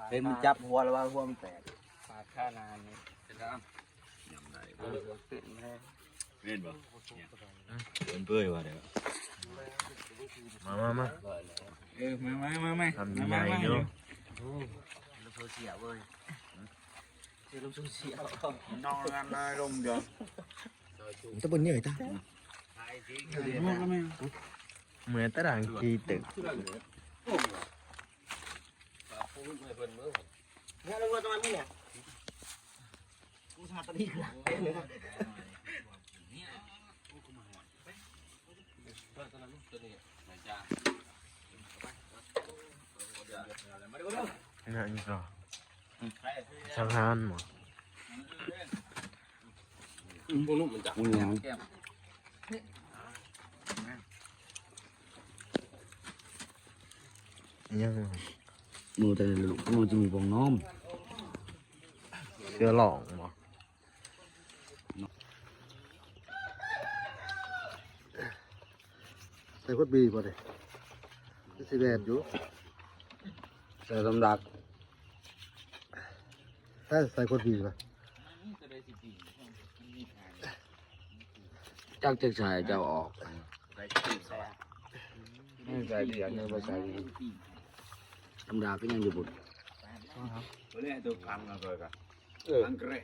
เป็นมันจับหัวแล้วว่าหัวมันแตก ปาดข้านานนี่จะได้ ยำได้ ตื่นแม่ เล่นบ่เป็นเปื่อยว่ะเดี๋ยวมา มา ทำยังไงเนาะ ลูกโซเชียลเว้ยคือลูกโซเชียล นอนกันได้ลมเดียว จะเป็นยังไงตา เหมือนตะด่างกีตึก เนี่ยเราตัวมันเนี่ยกูชาตะนี่คือหลังเลย นั่นก็สังหารหมด พวกนู้นมันจับ มึงยัง ยัง มือแต่ลูกมือจะมีบองน้อม เชื้อหลองบ่ ใส่ขวดบีป่ะเลยสิแบบอยู่ ใส่ลำดัก ใส่ขวดบีป่ะ จักจะใส่จะออกไม่ใส่เดียวเนี่ยไม่ใส่ลำดักก็ยังอยู่บุญ เล่นตัวพังแล้วก็พังเกระ